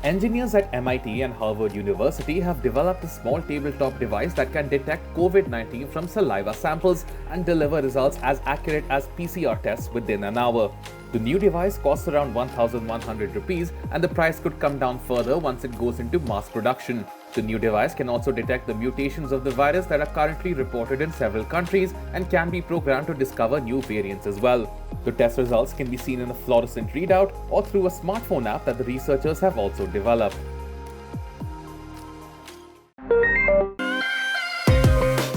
Engineers at MIT and Harvard University have developed a small tabletop device that can detect COVID-19 from saliva samples and deliver results as accurate as PCR tests within an hour. The new device costs around 1,100 rupees and the price could come down further once it goes into mass production. The new device can also detect the mutations of the virus that are currently reported in several countries and can be programmed to discover new variants as well. The test results can be seen in a fluorescent readout or through a smartphone app that the researchers have also developed.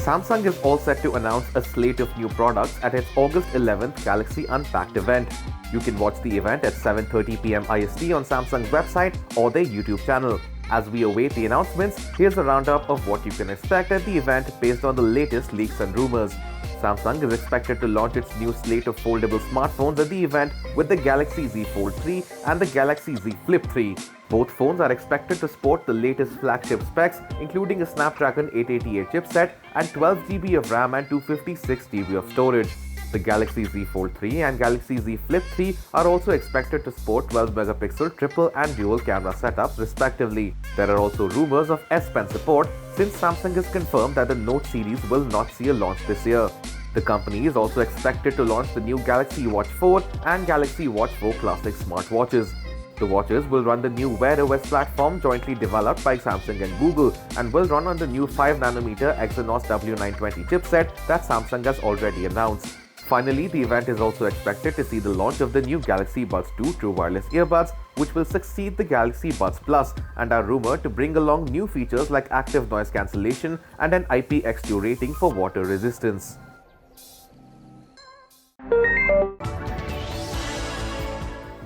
Samsung is all set to announce a slate of new products at its August 11th Galaxy Unpacked event. You can watch the event at 7:30 p.m. IST on Samsung's website or their YouTube channel. As we await the announcements, here's a roundup of what you can expect at the event based on the latest leaks and rumors. Samsung is expected to launch its new slate of foldable smartphones at the event with the Galaxy Z Fold 3 and the Galaxy Z Flip 3. Both phones are expected to sport the latest flagship specs, including a Snapdragon 888 chipset and 12 GB of RAM and 256 GB of storage. The Galaxy Z Fold 3 and Galaxy Z Flip 3 are also expected to sport 12-megapixel triple and dual camera setups respectively. There are also rumors of S Pen support since Samsung has confirmed that the Note series will not see a launch this year. The company is also expected to launch the new Galaxy Watch 4 and Galaxy Watch 4 Classic smartwatches. The watches will run the new Wear OS platform jointly developed by Samsung and Google and will run on the new 5nm Exynos W920 chipset that Samsung has already announced. Finally, the event is also expected to see the launch of the new Galaxy Buds 2 True Wireless earbuds, which will succeed the Galaxy Buds Plus and are rumored to bring along new features like active noise cancellation and an IPX2 rating for water resistance.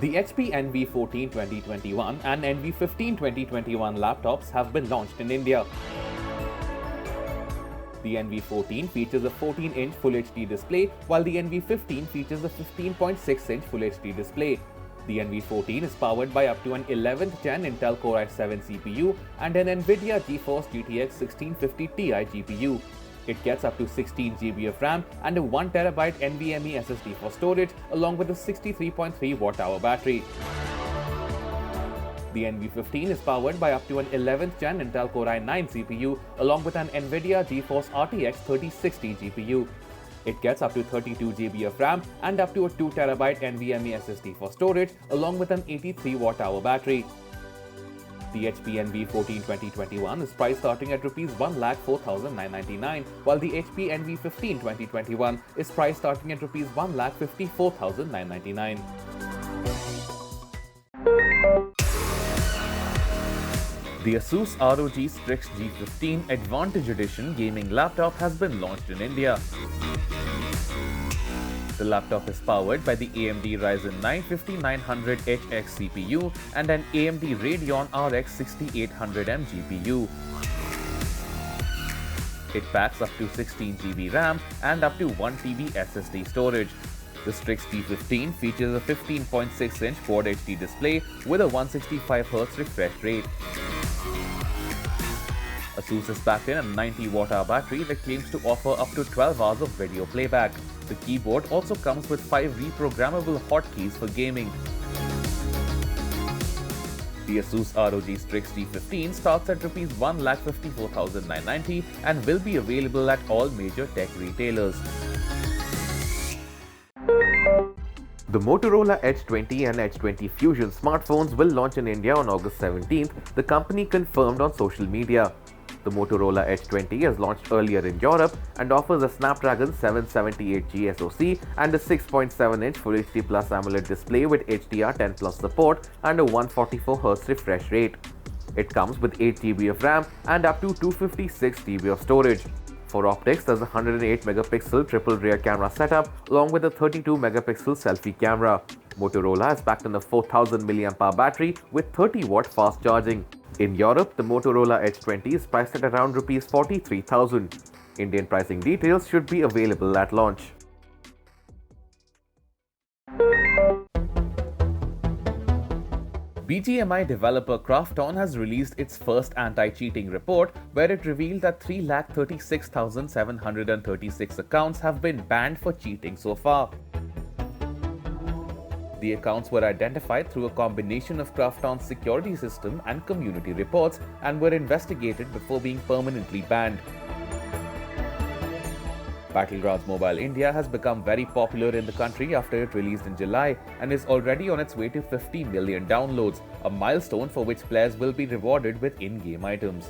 The HP NV14 2021 and NV15 2021 laptops have been launched in India. The NV14 features a 14-inch Full HD display, while the NV15 features a 15.6-inch Full HD display. The NV14 is powered by up to an 11th Gen Intel Core i7 CPU and an NVIDIA GeForce GTX 1650 Ti GPU. It gets up to 16 GB of RAM and a 1TB NVMe SSD for storage, along with a 63.3 Wh battery. The NV15 is powered by up to an 11th Gen Intel Core i9 CPU along with an NVIDIA GeForce RTX 3060 GPU. It gets up to 32 GB of RAM and up to a 2TB NVMe SSD for storage along with an 83 Wh battery. The HP NV14 2021 is priced starting at Rs 1,04,999, while the HP NV15 2021 is priced starting at Rs 1,54,999. The Asus ROG Strix G15 Advantage Edition gaming laptop has been launched in India. The laptop is powered by the AMD Ryzen 9 5900HX CPU and an AMD Radeon RX 6800M GPU. It packs up to 16 GB RAM and up to 1 TB SSD storage. The Strix G15 features a 15.6-inch Quad HD display with a 165Hz refresh rate. Asus has packed in a 90 Wh battery that claims to offer up to 12 hours of video playback. The keyboard also comes with 5 reprogrammable hotkeys for gaming. The Asus ROG Strix G15 starts at Rs 1,54,990 and will be available at all major tech retailers. The Motorola Edge 20 and Edge 20 Fusion smartphones will launch in India on August 17th, the company confirmed on social media. The Motorola Edge 20 has launched earlier in Europe and offers a Snapdragon 778G SoC and a 6.7-inch Full HD Plus AMOLED display with HDR10 Plus support and a 144Hz refresh rate. It comes with 8 GB of RAM and up to 256 GB of storage. For optics, there's a 108-megapixel triple rear camera setup along with a 32-megapixel selfie camera. Motorola has packed in a 4000 mAh battery with 30-watt fast charging. In Europe, the Motorola Edge 20 is priced at around Rs 43,000. Indian pricing details should be available at launch. BGMI developer Krafton has released its first anti-cheating report, where it revealed that 336,736 accounts have been banned for cheating so far. The accounts were identified through a combination of Krafton's security system and community reports and were investigated before being permanently banned. Battlegrounds Mobile India has become very popular in the country after it released in July and is already on its way to 50 million downloads, a milestone for which players will be rewarded with in-game items.